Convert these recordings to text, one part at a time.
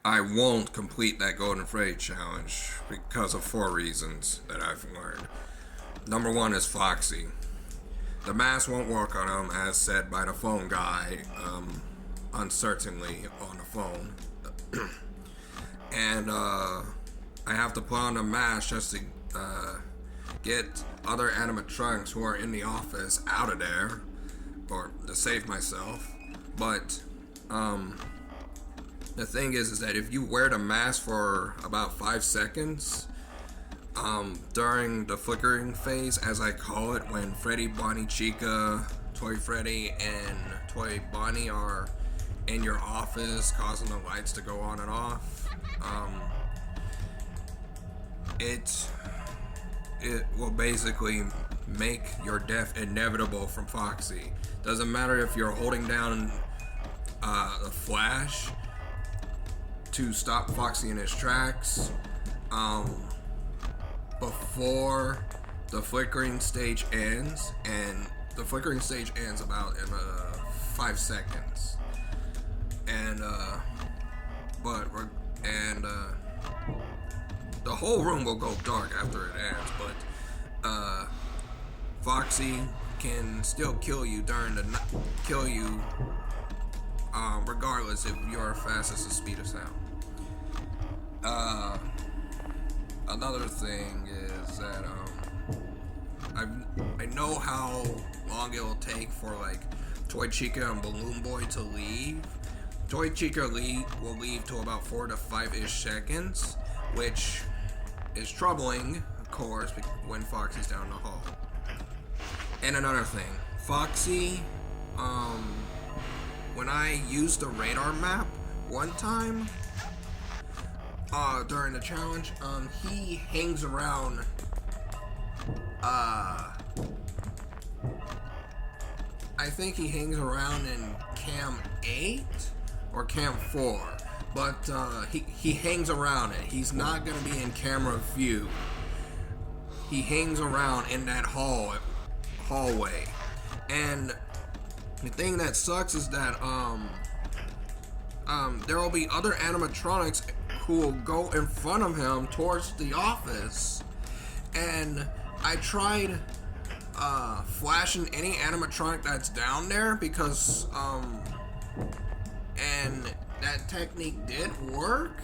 I won't complete that Golden Freddy challenge because of 4 reasons that I've learned. Number one is Foxy. The mask won't work on him, as said by the phone guy, uncertainly on the phone. And I have to put on the mask just to get other animatronics who are in the office out of there, or to save myself. But the thing is that if you wear the mask for about 5 seconds, during the flickering phase, as I call it, when Freddy, Bonnie, Chica, Toy Freddy, and Toy Bonnie are in your office causing the lights to go on and off, it will basically make your death inevitable from Foxy. Doesn't matter if you're holding down the flash to stop Foxy in his tracks, before the flickering stage ends, and the flickering stage ends about in 5 seconds, and the whole room will go dark after it ends, but Foxy can still kill you regardless if you're fast as the speed of sound. Another thing is that I know how long it will take for like Toy Chica and Balloon Boy to leave. Toy Chica will leave to about 4 to 5-ish seconds, which is troubling, of course, when Foxy's down the hall. And another thing, Foxy, when I used the radar map one time, during the challenge, he hangs around, I think he hangs around in Cam 8 or Cam 4, but he hangs around it. He's not going to be in camera view. He hangs around in that hallway. And the thing that sucks is that there will be other animatronics who will go in front of him towards the office, and I tried flashing any animatronic that's down there because and that technique did work.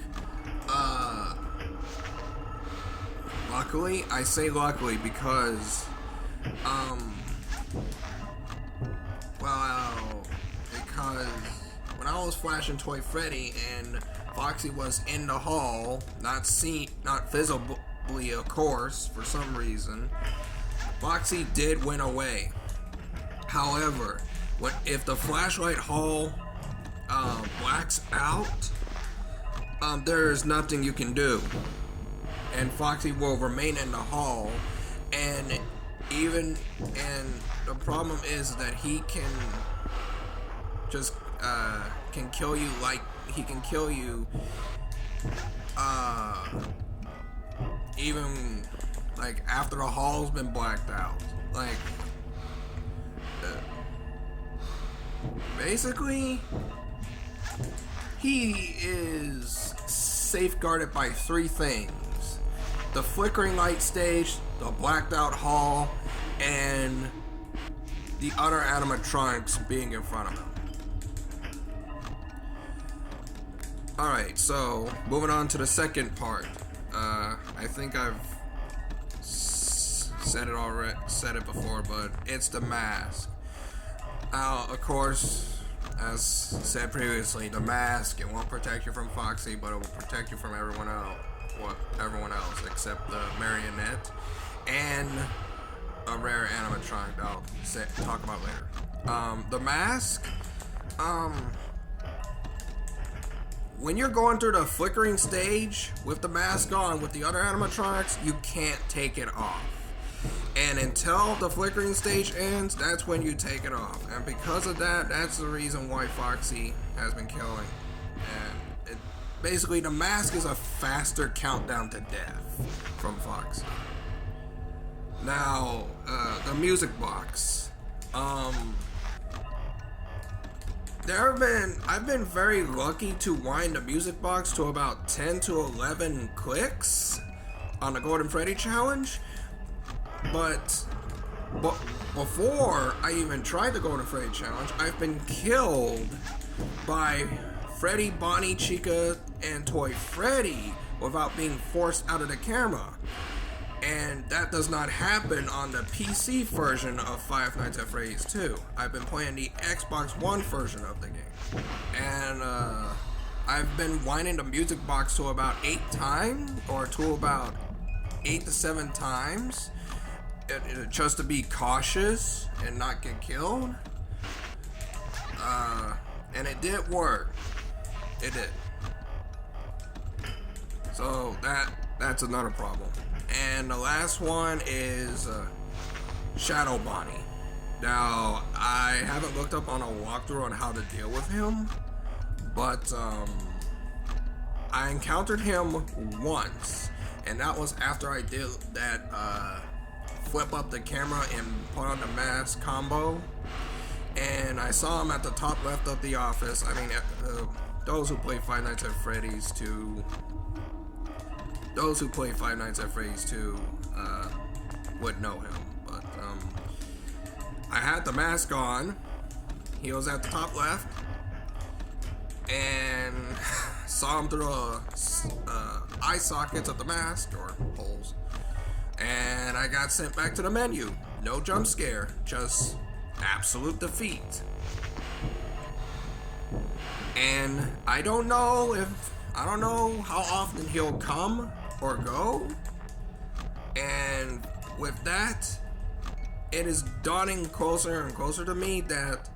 Luckily, I say luckily because because when I was flashing Toy Freddy and Foxy was in the hall, not visibly, of course, for some reason, Foxy did win away. However, if the flashlight hall blacks out, there's nothing you can do, and Foxy will remain in the hall. And the problem is that he can just can kill you, like he can kill you even like after the hall's been blacked out. Like basically he is safeguarded by 3 things: the flickering light stage, the blacked out hall, and the other animatronics being in front of him. Alright, so moving on to the second part. I think I've said it before, but it's the mask. Of course, as said previously, the mask, it won't protect you from Foxy, but it will protect you from everyone else except the marionette and a rare animatronic that I'll talk about later. The mask, when you're going through the flickering stage with the mask on with the other animatronics, you can't take it off. And until the flickering stage ends, that's when you take it off. And because of that, that's the reason why Foxy has been killing. And basically, the mask is a faster countdown to death from Foxy. Now, the music box. I've been very lucky to wind the music box to about 10 to 11 clicks on the Golden Freddy challenge, but before I even tried the Golden Freddy challenge, I've been killed by Freddy, Bonnie, Chica, and Toy Freddy without being forced out of the camera. And that does not happen on the PC version of Five Nights at Freddy's 2. I've been playing the Xbox One version of the game. And I've been winding the music box to about 8 times, or to about 8 to 7 times, just to be cautious and not get killed. And it did work. It did. So that's another problem. And the last one is Shadow Bonnie. Now, I haven't looked up on a walkthrough on how to deal with him, but I encountered him once, and that was after I did that flip up the camera and put on the mask combo. And I saw him at the top left of the office. I mean, those who play Five Nights at Freddy's 2, would know him. But I had the mask on. He was at the top left, and saw him through the eye sockets of the mask, or holes. And I got sent back to the menu. No jump scare, just absolute defeat. And I don't know how often he'll come or go. And with that, it is dawning closer and closer to me that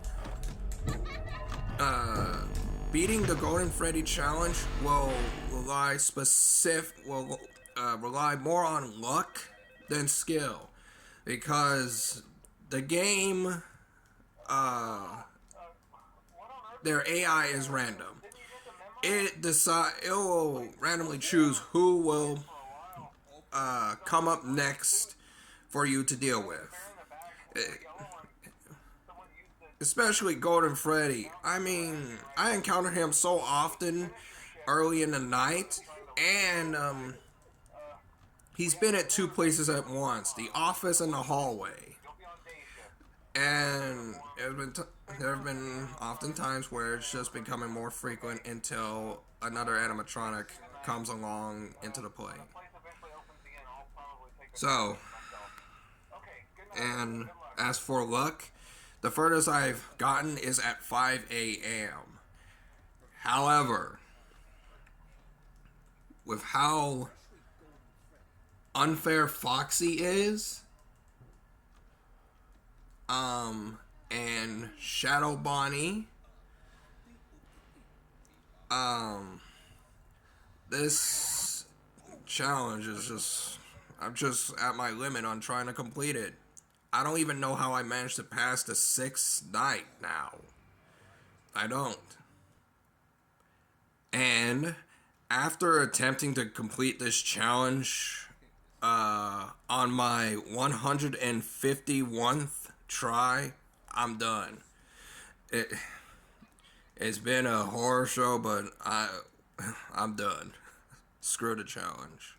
beating the Golden Freddy challenge will rely more on luck than skill, because the game, their AI is random. It will randomly choose who will come up next for you to deal with. Especially Golden Freddy. I mean, I encounter him so often early in the night, and he's been at 2 places at once, the office and the hallway. And there have been often times where it's just becoming more frequent until another animatronic comes along into the play. So, and as for luck, the furthest I've gotten is at 5 a.m. However, with how unfair Foxy is, and Shadow Bonnie, this challenge is I'm just at my limit on trying to complete it. I don't even know how I managed to pass the 6th night now. I don't. And after attempting to complete this challenge on my 151st try, I'm done. It's been a horror show, but I'm done. Screw the challenge.